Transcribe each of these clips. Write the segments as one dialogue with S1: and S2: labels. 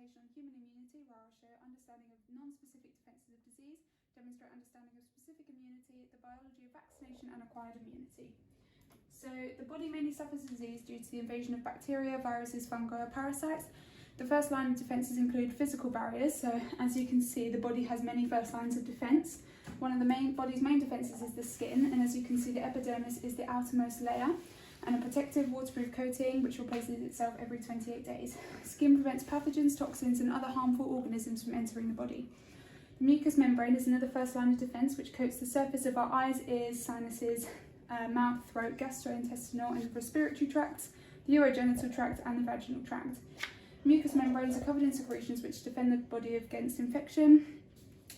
S1: presentation on human immunity, where I'll show understanding of non-specific defences of disease, demonstrate understanding of specific immunity, the biology of vaccination and acquired immunity. So the body mainly suffers disease due to the invasion of bacteria, viruses, fungi or parasites. The first line of defences include physical barriers. So as you can see, the body has many first lines of defence. One of the body's main defences is the skin, and as you can see, the epidermis is the outermost layer, and a protective waterproof coating which replaces itself every 28 days. Skin prevents pathogens, toxins and other harmful organisms from entering the body. The mucous membrane is another first line of defence which coats the surface of our eyes, ears, sinuses, mouth, throat, gastrointestinal and respiratory tracts, the urogenital tract and the vaginal tract. Mucous membranes are covered in secretions which defend the body against infection.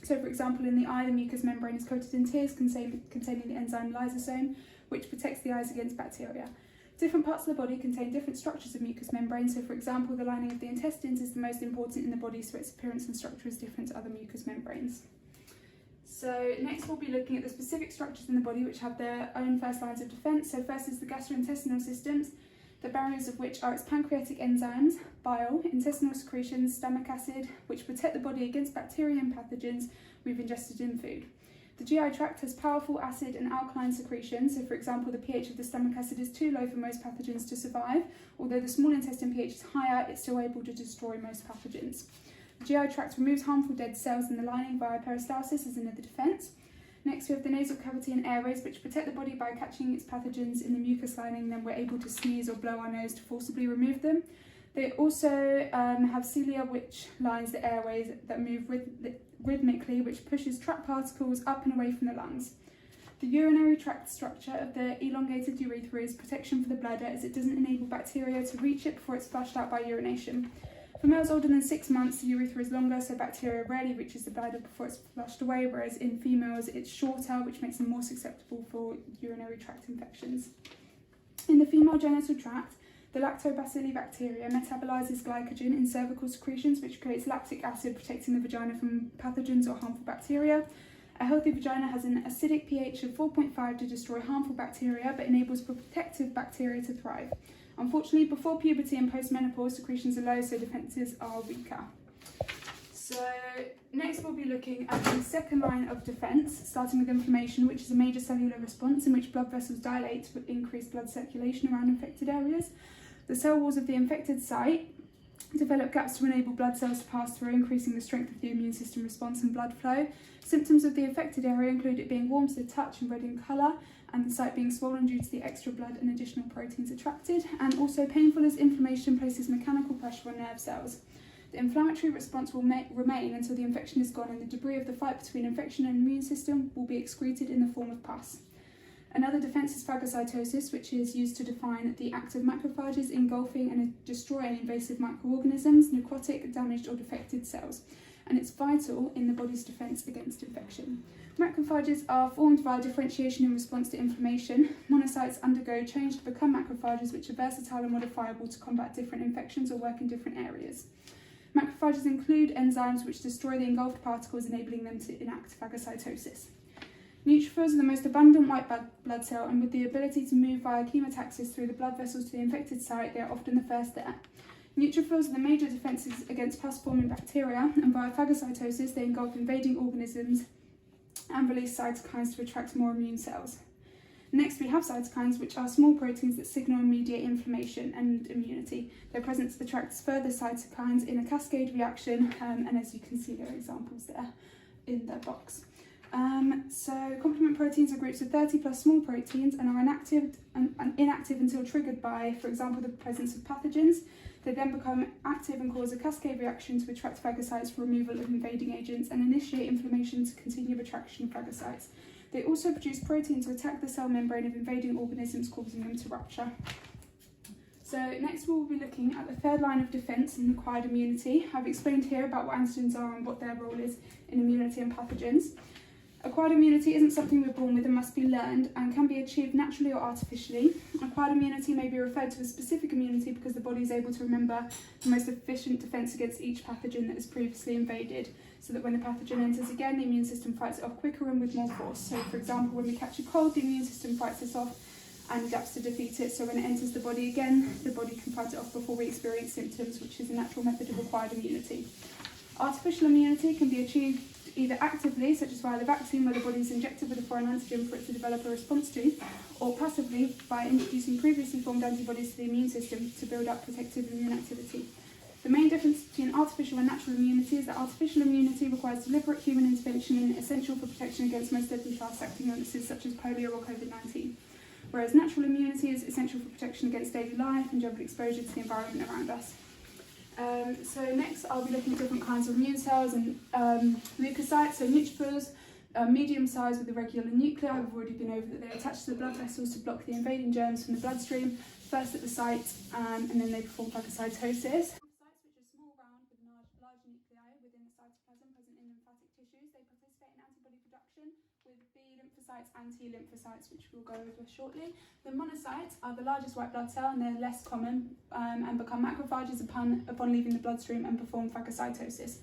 S1: So for example, in the eye, the mucous membrane is coated in tears containing the enzyme lysosome, which protects the eyes against bacteria. Different parts of the body contain different structures of mucous membranes. So for example, the lining of the intestines is the most important in the body, so its appearance and structure is different to other mucous membranes. So next we'll be looking at the specific structures in the body which have their own first lines of defence. So first is the gastrointestinal systems, the barriers of which are its pancreatic enzymes, bile, intestinal secretions, stomach acid, which protect the body against bacteria and pathogens we've ingested in food. The GI tract has powerful acid and alkaline secretions. So for example, the pH of the stomach acid is too low for most pathogens to survive. Although the small intestine pH is higher, it's still able to destroy most pathogens. The GI tract removes harmful dead cells in the lining via peristalsis as another defence. Next we have the nasal cavity and airways, which protect the body by catching its pathogens in the mucous lining, then we're able to sneeze or blow our nose to forcibly remove them. They also have cilia, which lines the airways that move rhythmically, which pushes trapped particles up and away from the lungs. The urinary tract structure of the elongated urethra is protection for the bladder, as it doesn't enable bacteria to reach it before it's flushed out by urination. For males older than 6 months, the urethra is longer, so bacteria rarely reaches the bladder before it's flushed away, whereas in females it's shorter, which makes them more susceptible for urinary tract infections. In the female genital tract, the lactobacilli bacteria metabolizes glycogen in cervical secretions, which creates lactic acid, protecting the vagina from pathogens or harmful bacteria. A healthy vagina has an acidic pH of 4.5 to destroy harmful bacteria, but enables protective bacteria to thrive. Unfortunately, before puberty and post-menopause, secretions are low, so defences are weaker. So next we'll be looking at the second line of defence, starting with inflammation, which is a major cellular response in which blood vessels dilate to increase blood circulation around infected areas. The cell walls of the infected site develop gaps to enable blood cells to pass through, increasing the strength of the immune system response and blood flow. Symptoms of the affected area include it being warm to the touch and red in colour, and the site being swollen due to the extra blood and additional proteins attracted, and also painful as inflammation places mechanical pressure on nerve cells. The inflammatory response will remain until the infection is gone, and the debris of the fight between infection and immune system will be excreted in the form of pus. Another defence is phagocytosis, which is used to define the act of macrophages engulfing and destroying invasive microorganisms, necrotic, damaged or defected cells, and it's vital in the body's defence against infection. Macrophages are formed via differentiation in response to inflammation. Monocytes undergo change to become macrophages, which are versatile and modifiable to combat different infections or work in different areas. Macrophages include enzymes which destroy the engulfed particles, enabling them to enact phagocytosis. Neutrophils are the most abundant white blood cell, and with the ability to move via chemotaxis through the blood vessels to the infected site, they are often the first there. Neutrophils are the major defences against pus-forming bacteria, and via phagocytosis they engulf invading organisms and release cytokines to attract more immune cells. Next we have cytokines, which are small proteins that signal and mediate inflammation and immunity. Their presence attracts further cytokines in a cascade reaction, and as you can see there are examples there in the box. So complement proteins are groups of 30 plus small proteins and are inactive until triggered by, for example, the presence of pathogens. They then become active and cause a cascade reaction to attract phagocytes for removal of invading agents and initiate inflammation to continue attraction of phagocytes. They also produce protein to attack the cell membrane of invading organisms, causing them to rupture. So next we'll be looking at the third line of defence in acquired immunity. I've explained here about what antigens are and what their role is in immunity and pathogens. Acquired immunity isn't something we're born with and must be learned, and can be achieved naturally or artificially. Acquired immunity may be referred to as specific immunity because the body is able to remember the most efficient defence against each pathogen that has previously invaded, so that when the pathogen enters again, the immune system fights it off quicker and with more force. So for example, when we catch a cold, the immune system fights this off and adapts to defeat it. So when it enters the body again, the body can fight it off before we experience symptoms, which is a natural method of acquired immunity. Artificial immunity can be achieved either actively, such as via the vaccine, where the body is injected with a foreign antigen for it to develop a response to, or passively by introducing previously formed antibodies to the immune system to build up protective immune activity. The main difference between artificial and natural immunity is that artificial immunity requires deliberate human intervention and is essential for protection against most deadly fast-acting illnesses such as polio or COVID-19, whereas natural immunity is essential for protection against daily life and general exposure to the environment around us. So next I'll be looking at different kinds of immune cells and leukocytes, so neutrophils, medium size with irregular nuclei. We've already been over that they're attached to the blood vessels to block the invading germs from the bloodstream, first at the site and then they perform phagocytosis. Lymphocytes, which are small, round with large nuclei within the cytoplasm present in lymphatic tissues, they participate in antibody production with B lymphocytes and T lymphocytes, which we'll go over shortly. The monocytes are the largest white blood cell and they're less common and become macrophages upon leaving the bloodstream and perform phagocytosis.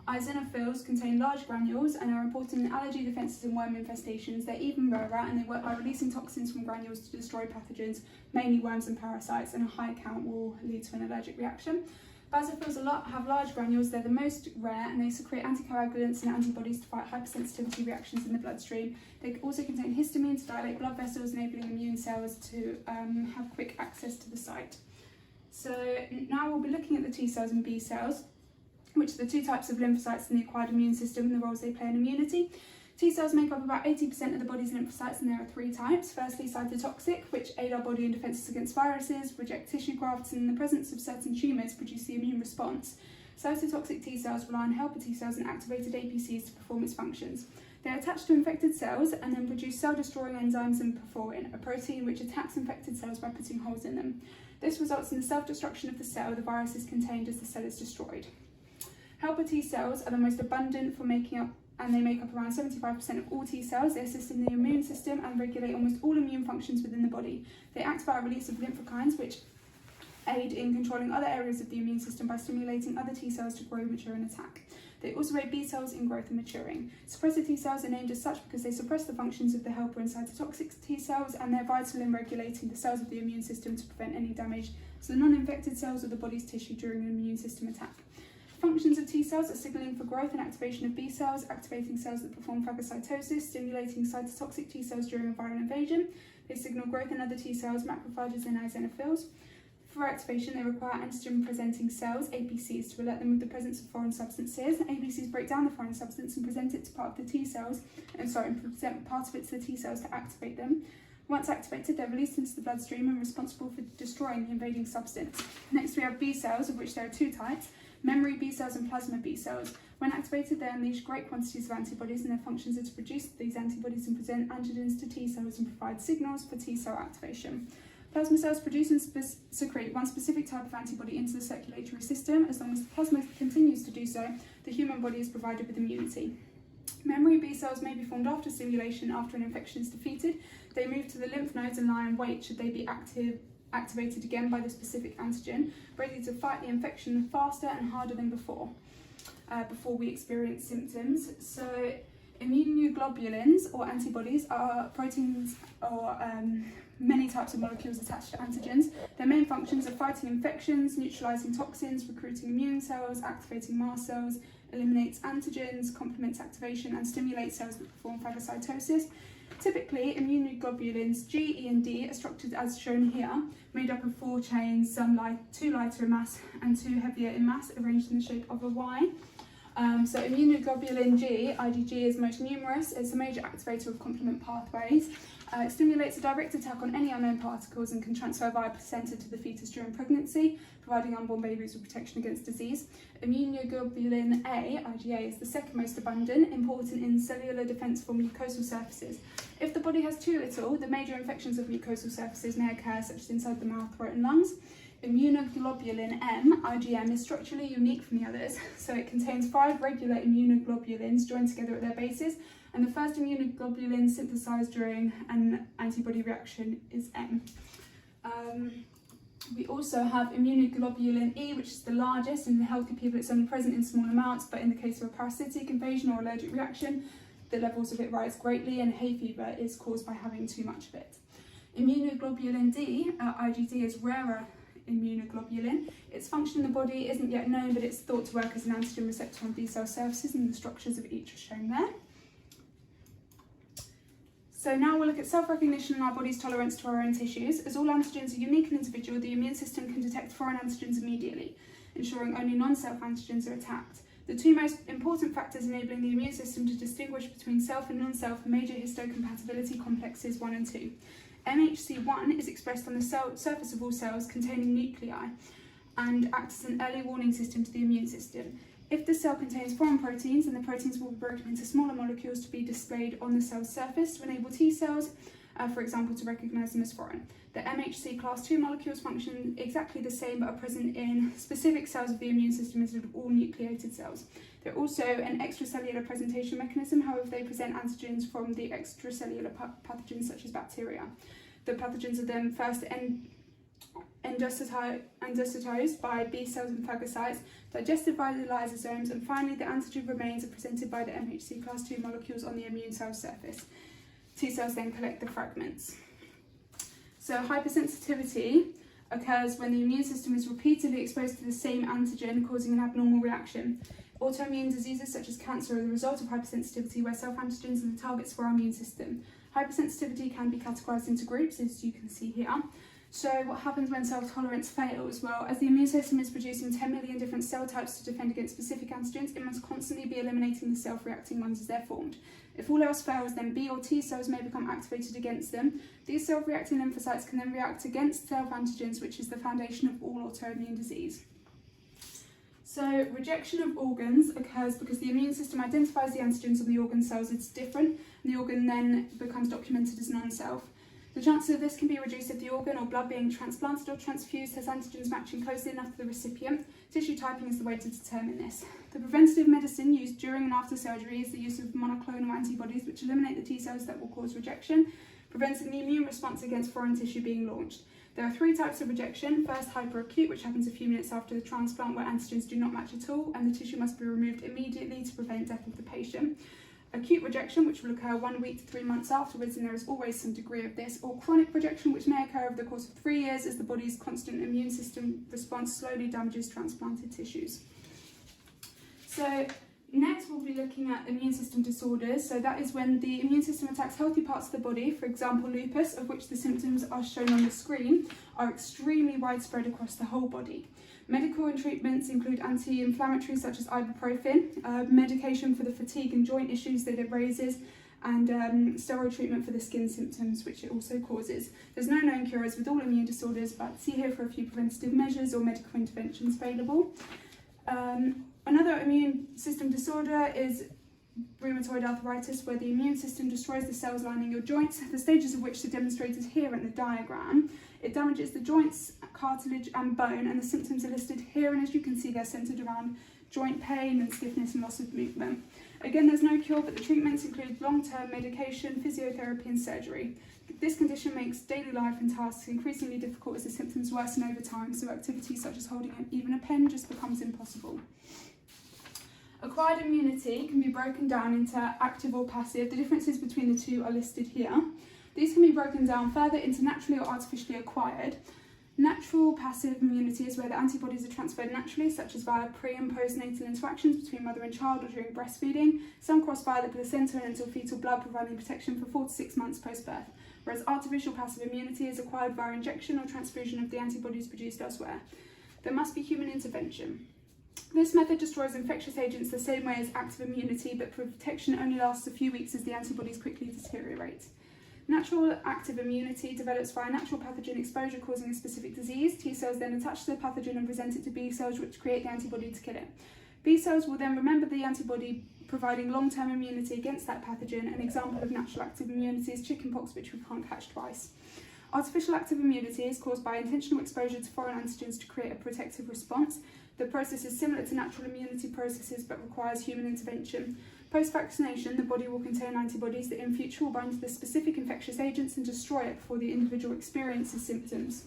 S1: Eosinophils contain large granules and are important in allergy defences and worm infestations. They're even rarer and they work by releasing toxins from granules to destroy pathogens, mainly worms and parasites, and a high count will lead to an allergic reaction. Basophils have large granules, they're the most rare, and they secrete anticoagulants and antibodies to fight hypersensitivity reactions in the bloodstream. They also contain histamine to dilate blood vessels, enabling immune cells to have quick access to the site. So now we'll be looking at the T cells and B cells, which are the two types of lymphocytes in the acquired immune system and the roles they play in immunity. T cells make up about 80% of the body's lymphocytes, and there are three types. Firstly, cytotoxic, which aid our body in defences against viruses, reject tissue grafts, and in the presence of certain tumours produce the immune response. Cytotoxic T cells rely on helper T cells and activated APCs to perform its functions. They are attached to infected cells and then produce cell-destroying enzymes and perforin, a protein which attacks infected cells by putting holes in them. This results in the self-destruction of the cell the virus is contained as the cell is destroyed. Helper T cells are the most abundant and they make up around 75% of all T cells. They assist in the immune system and regulate almost all immune functions within the body. They act by a release of lymphokines, which aid in controlling other areas of the immune system by stimulating other T cells to grow, mature and attack. They also aid B cells in growth and maturing. Suppressor T cells are named as such because they suppress the functions of the helper and cytotoxic T cells, and they're vital in regulating the cells of the immune system to prevent any damage to the non-infected cells or the body's tissue during an immune system attack. Functions of T cells are signalling for growth and activation of B cells, activating cells that perform phagocytosis, stimulating cytotoxic T cells during a viral invasion. They signal growth in other T cells, macrophages and eosinophils. For activation, they require antigen-presenting cells, APCs, to alert them of the presence of foreign substances. APCs break down the foreign substance and present it to part of the T cells, present part of it to the T cells to activate them. Once activated, they're released into the bloodstream and responsible for destroying the invading substance. Next, we have B cells, of which there are two types. Memory B cells and plasma B cells. When activated, they unleash great quantities of antibodies, and their functions are to produce these antibodies and present antigens to T cells and provide signals for T cell activation. Plasma cells produce and secrete one specific type of antibody into the circulatory system. As long as the plasma continues to do so, the human body is provided with immunity. Memory B cells may be formed after stimulation after an infection is defeated. They move to the lymph nodes and lie in wait should they be activated again by the specific antigen, ready to fight the infection faster and harder than before we experience symptoms. So immunoglobulins or antibodies are proteins or many types of molecules attached to antigens. Their main functions are fighting infections, neutralizing toxins, recruiting immune cells, activating mast cells, eliminates antigens, complements activation and stimulates cells that perform phagocytosis. Typically, immunoglobulins G, E and D are structured as shown here, made up of 4 chains, two lighter in mass and 2 heavier in mass, arranged in the shape of a Y. So immunoglobulin G, IgG, is most numerous. It's a major activator of complement pathways. It stimulates a direct attack on any unknown particles and can transfer via placenta to the fetus during pregnancy, providing unborn babies with protection against disease. Immunoglobulin A, IgA, is the second most abundant, important in cellular defense for mucosal surfaces. If the body has too little, the major infections of mucosal surfaces may occur, such as inside the mouth, throat and lungs. Immunoglobulin M, IgM, is structurally unique from the others, so it contains 5 regular immunoglobulins joined together at their bases, and the first immunoglobulin synthesized during an antibody reaction is M. We also have immunoglobulin E, which is the largest. In the healthy people it's only present in small amounts, but in the case of a parasitic invasion or allergic reaction, the levels of it rise greatly, and hay fever is caused by having too much of it. Immunoglobulin D, IgD, is rarer immunoglobulin. Its function in the body isn't yet known, but it's thought to work as an antigen receptor on B cell surfaces, and the structures of each are shown there. So now we'll look at self-recognition and our body's tolerance to our own tissues. As all antigens are unique and individual, the immune system can detect foreign antigens immediately, ensuring only non-self antigens are attacked. The two most important factors enabling the immune system to distinguish between self and non-self are major histocompatibility complexes 1 and 2. MHC1 is expressed on the surface of all cells containing nuclei and acts as an early warning system to the immune system. If the cell contains foreign proteins, then the proteins will be broken into smaller molecules to be displayed on the cell's surface to enable T cells, for example, to recognise them as foreign. The MHC class II molecules function exactly the same but are present in specific cells of the immune system instead of all nucleated cells. They're also an extracellular presentation mechanism, however they present antigens from the extracellular pathogens such as bacteria. The pathogens are then first endositized by B cells and phagocytes, digested by the lysosomes, and finally the antigen remains are presented by the MHC class II molecules on the immune cell surface. T cells then collect the fragments. So hypersensitivity occurs when the immune system is repeatedly exposed to the same antigen, causing an abnormal reaction. Autoimmune diseases such as cancer are the result of hypersensitivity, where self-antigens are the targets for our immune system. Hypersensitivity can be categorised into groups, as you can see here. So what happens when self-tolerance fails? Well, as the immune system is producing 10 million different cell types to defend against specific antigens, it must constantly be eliminating the self-reacting ones as they're formed. If all else fails, then B or T cells may become activated against them. These self-reacting lymphocytes can then react against self-antigens, which is the foundation of all autoimmune disease. So rejection of organs occurs because the immune system identifies the antigens on the organ cells as different, and the organ then becomes documented as non-self. The chances of this can be reduced if the organ or blood being transplanted or transfused has antigens matching closely enough to the recipient. Tissue typing is the way to determine this. The preventative medicine used during and after surgery is the use of monoclonal antibodies, which eliminate the T cells that will cause rejection, preventing the immune response against foreign tissue being launched. There are 3 types of rejection. First, hyperacute, which happens a few minutes after the transplant, where antigens do not match at all, and the tissue must be removed immediately to prevent death of the patient. Acute rejection, which will occur 1 week to 3 months afterwards, and there is always some degree of this. Or chronic rejection, which may occur over the course of 3 years as the body's constant immune system response slowly damages transplanted tissues. So next we'll be looking at immune system disorders. So that is when the immune system attacks healthy parts of the body. For example, lupus, of which the symptoms are shown on the screen, are extremely widespread across the whole body. Medical and treatments include anti-inflammatories such as ibuprofen, medication for the fatigue and joint issues that it raises, and steroid treatment for the skin symptoms which it also causes. There's no known cures with all immune disorders, but see here for a few preventative measures or medical interventions available. Another immune system disorder is rheumatoid arthritis, where the immune system destroys the cells lining your joints, the stages of which are demonstrated here in the diagram. It damages the joints, cartilage and bone, and the symptoms are listed here, and as you can see they're centred around joint pain and stiffness and loss of movement. Again, there's no cure, but the treatments include long-term medication, physiotherapy and surgery. This condition makes daily life and tasks increasingly difficult as the symptoms worsen over time, so activities such as holding even a pen just becomes impossible. Acquired immunity can be broken down into active or passive. The differences between the two are listed here. These can be broken down further into naturally or artificially acquired. Natural passive immunity is where the antibodies are transferred naturally, such as via pre- and postnatal interactions between mother and child or during breastfeeding. Some cross via the placenta and into fetal blood, providing protection for 4 to 6 months post-birth, whereas artificial passive immunity is acquired via injection or transfusion of the antibodies produced elsewhere. There must be human intervention. This method destroys infectious agents the same way as active immunity, but protection only lasts a few weeks as the antibodies quickly deteriorate. Natural active immunity develops via natural pathogen exposure causing a specific disease. T cells then attach to the pathogen and present it to B cells, which create the antibody to kill it. B cells will then remember the antibody, providing long-term immunity against that pathogen. An example of natural active immunity is chickenpox, which we can't catch twice. Artificial active immunity is caused by intentional exposure to foreign antigens to create a protective response. The process is similar to natural immunity processes but requires human intervention. Post-vaccination, the body will contain antibodies that in future will bind to the specific infectious agents and destroy it before the individual experiences symptoms.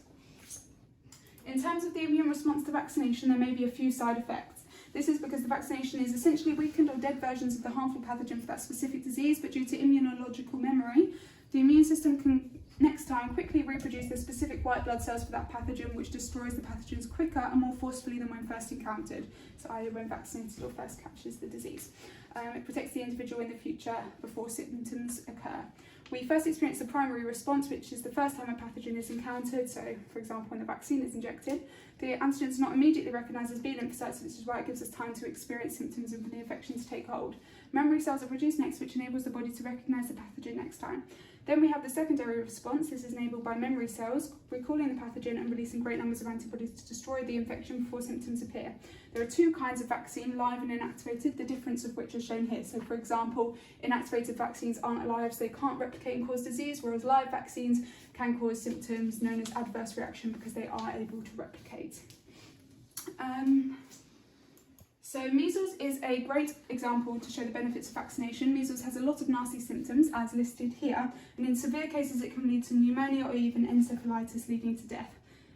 S1: In terms of the immune response to vaccination, there may be a few side effects. This is because the vaccination is essentially weakened or dead versions of the harmful pathogen for that specific disease, but due to immunological memory, the immune system can next time quickly reproduce the specific white blood cells for that pathogen, which destroys the pathogens quicker and more forcefully than when first encountered, so either when vaccinated or first captures the disease. It protects the individual in the future before symptoms occur. We first experience the primary response, which is the first time a pathogen is encountered, so for example when the vaccine is injected. The antigen is not immediately recognised as B lymphocytes, which is why it gives us time to experience symptoms and for the infection to take hold. Memory cells are produced next, which enables the body to recognise the pathogen next time. Then we have the secondary response. This is enabled by memory cells recalling the pathogen and releasing great numbers of antibodies to destroy the infection before symptoms appear. There are two kinds of vaccine, live and inactivated, the difference of which are shown here. So for example, inactivated vaccines aren't alive, so they can't replicate and cause disease, whereas live vaccines can cause symptoms known as adverse reaction because they are able to replicate. So measles is a great example to show the benefits of vaccination. Measles has a lot of nasty symptoms as listed here, and in severe cases it can lead to pneumonia or even encephalitis leading to death.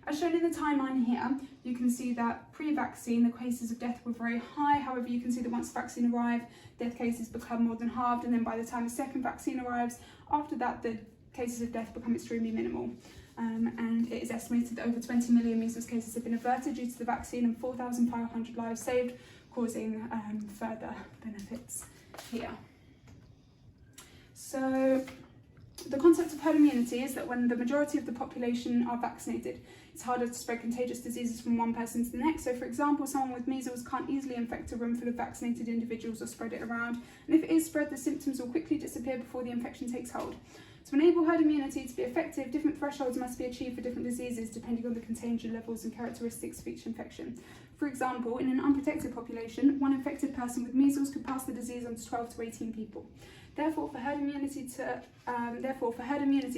S1: As shown in the timeline here, you can see that pre-vaccine the cases of death were very high. However, you can see that once the vaccine arrived, death cases become more than halved, and then by the time the second vaccine arrives, after that the cases of death become extremely minimal. And it is estimated that over 20 million measles cases have been averted due to the vaccine and 4,500 lives saved, causing further benefits here. So the concept of herd immunity is that when the majority of the population are vaccinated, it's harder to spread contagious diseases from one person to the next. So for example, someone with measles can't easily infect a room full of vaccinated individuals or spread it around. And if it is spread, the symptoms will quickly disappear before the infection takes hold. To enable herd immunity to be effective, different thresholds must be achieved for different diseases depending on the contagion levels and characteristics of each infection. For example, in an unprotected population, one infected person with measles could pass the disease on to 12 to 18 people. Therefore, for herd immunity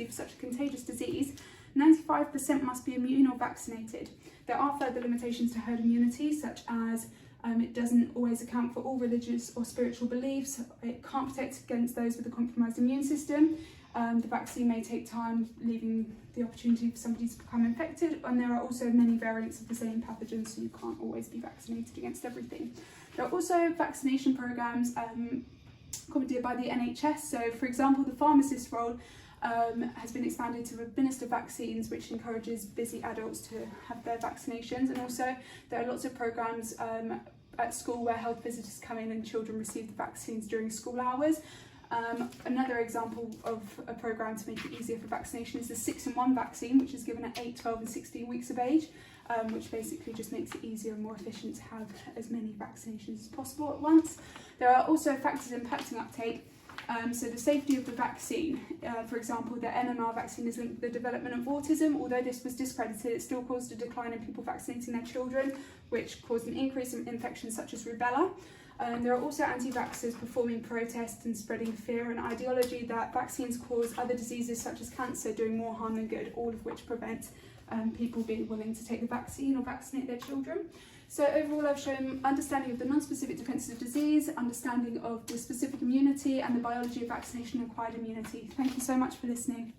S1: for such a contagious disease, 95% must be immune or vaccinated. There are further limitations to herd immunity, such as it doesn't always account for all religious or spiritual beliefs. It can't protect against those with a compromised immune system. The vaccine may take time, leaving the opportunity for somebody to become infected, and there are also many variants of the same pathogen, so you can't always be vaccinated against everything. There are also vaccination programs commandeered by the NHS. So for example, the pharmacist role has been expanded to administer vaccines, which encourages busy adults to have their vaccinations. And also there are lots of programs at school where health visitors come in and children receive the vaccines during school hours. Another example of a program to make it easier for vaccination is the 6-in-1 vaccine, which is given at 8, 12 and 16 weeks of age, which basically just makes it easier and more efficient to have as many vaccinations as possible at once. There are also factors impacting uptake, so the safety of the vaccine. For example, the MMR vaccine is linked to the development of autism. Although this was discredited, it still caused a decline in people vaccinating their children, which caused an increase in infections such as rubella. There are also anti-vaxxers performing protests and spreading fear and ideology that vaccines cause other diseases such as cancer, doing more harm than good, all of which prevent people being willing to take the vaccine or vaccinate their children. So overall, I've shown understanding of the non-specific defences of disease, understanding of the specific immunity and the biology of vaccination and acquired immunity. Thank you so much for listening.